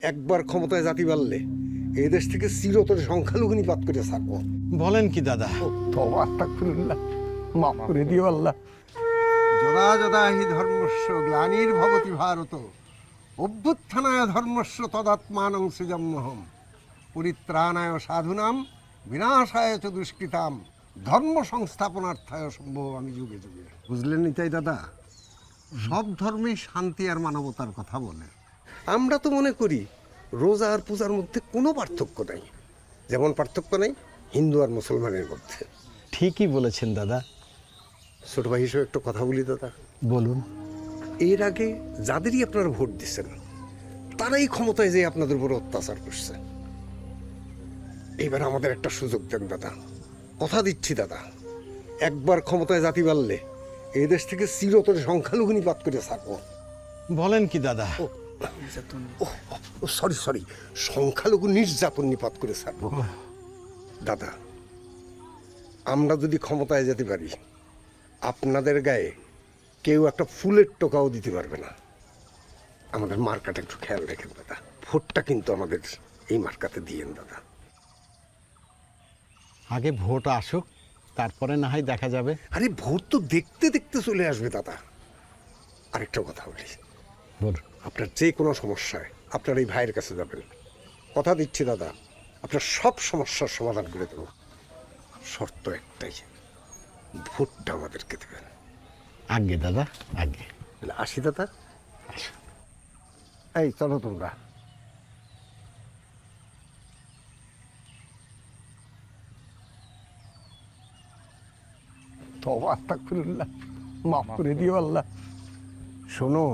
একবার ক্ষমতায় জাতি বাড়লে এই দেশ থেকে চিরতরে সংখ্যালঘু নিপাত করে থাকবো। বলেন কি দাদা? তওবা আস্তাগফিরুল্লাহ, মাফ করে দিও আল্লাহ। যদা যদা হি ধর্মস্য গ্লানির্ভবতি ভারত অভ্যুত্থানায় ধর্মস্য তদাত্মানং সৃজম্যহম পরিত্রাণায় সাধুনাম বিনাশায় চ দুষ্কৃতাম ধর্ম সংস্থাপনার্থায় সম্ভব আমি যুগে যুগে। বুঝলেন নিতাই দাদা, সব ধর্মেই শান্তি আর মানবতার কথা বলে। আমরা তো মনে করি রোজা আর পূজার মধ্যে কোনো পার্থক্য নাই, যেমন পার্থক্য নেই হিন্দু আর মুসলমানের মধ্যে। ঠিকই বলেছেন দাদা। ছোট ভাই হিসেবে একটু কথা বলি দাদা। বলুন। এর আগে যাদেরই আপনারা ভোট দিচ্ছেন তারাই ক্ষমতায় যেয়ে আপনাদের উপর অত্যাচার করছে। এবার আমাদের একটা সুযোগ দেন দাদা, কথা দিচ্ছি দাদা, একবার ক্ষমতায় জাতি বাড়লে এই দেশ থেকে চিরতরে সংখ্যালঘু নিপাত করে থাকবো। বলেন কি দাদা? সরি, সংখ্যালঘু নির্যাতন নিপাত করে থাকবো। দাদা, আমরা যদি ক্ষমতায় যেতে পারি আপনাদের গায়ে কেউ একটা ফুলের টোকাও দিতে পারবে না। আমাদের মার্কাটা একটু খেয়াল রাখেন দাদা, ভোটটা কিন্তু আমাদের এই মার্কাতে দিয়েন দাদা। আগে ভোট আসুক, তারপরে না হয় দেখা যাবে। আরে ভোট তো দেখতে দেখতে চলে আসবে দাদা। আরেকটা কথা বলি, বলুন। আপনার যে কোনো সমস্যায় আপনার এই ভাইয়ের কাছে যাবেন, কথা দিচ্ছি দাদা, আপনার সব সমস্যার সমাধান করে দেবো। শর্ত একটাই, ভোটটা আমাদেরকে দেবেন। আগে দাদা, আগে। আসি দাদা। আসুন। এই চলো তোমরা। তওবা আস্তাগফিরুল্লাহ, মাফ করে দিও আল্লাহ। শোনো,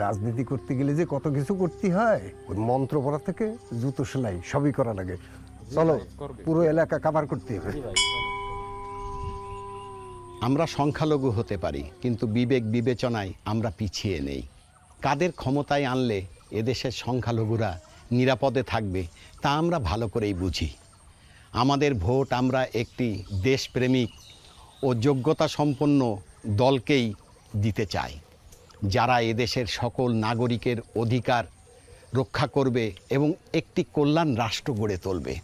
রাজনীতি করতে গেলে যে কত কিছু করতে হয়, ওই মন্ত্র পড়া থেকে জুতো সেলাই সবই করা লাগে। চলো, পুরো এলাকা কভার করতে হবে। আমরা সংখ্যালঘু হতে পারি, কিন্তু বিবেক বিবেচনায় আমরা পিছিয়ে নেই। কাদের ক্ষমতায় আনলে এদেশের সংখ্যালঘুরা নিরাপদে থাকবে তা আমরা ভালো করেই বুঝি। আমাদের ভোট আমরা একটি দেশপ্রেমিক ও যোগ্যতা সম্পন্ন দলকেই দিতে চাই, যারা এদেশের সকল নাগরিকের অধিকার রক্ষা করবে এবং একটি কল্যাণ রাষ্ট্র গড়ে তুলবে,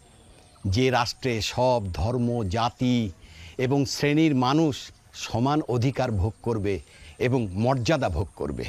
যে রাষ্ট্রে সব ধর্ম, জাতি এবং শ্রেণীর মানুষ সমান অধিকার ভোগ করবে এবং মর্যাদা ভোগ করবে।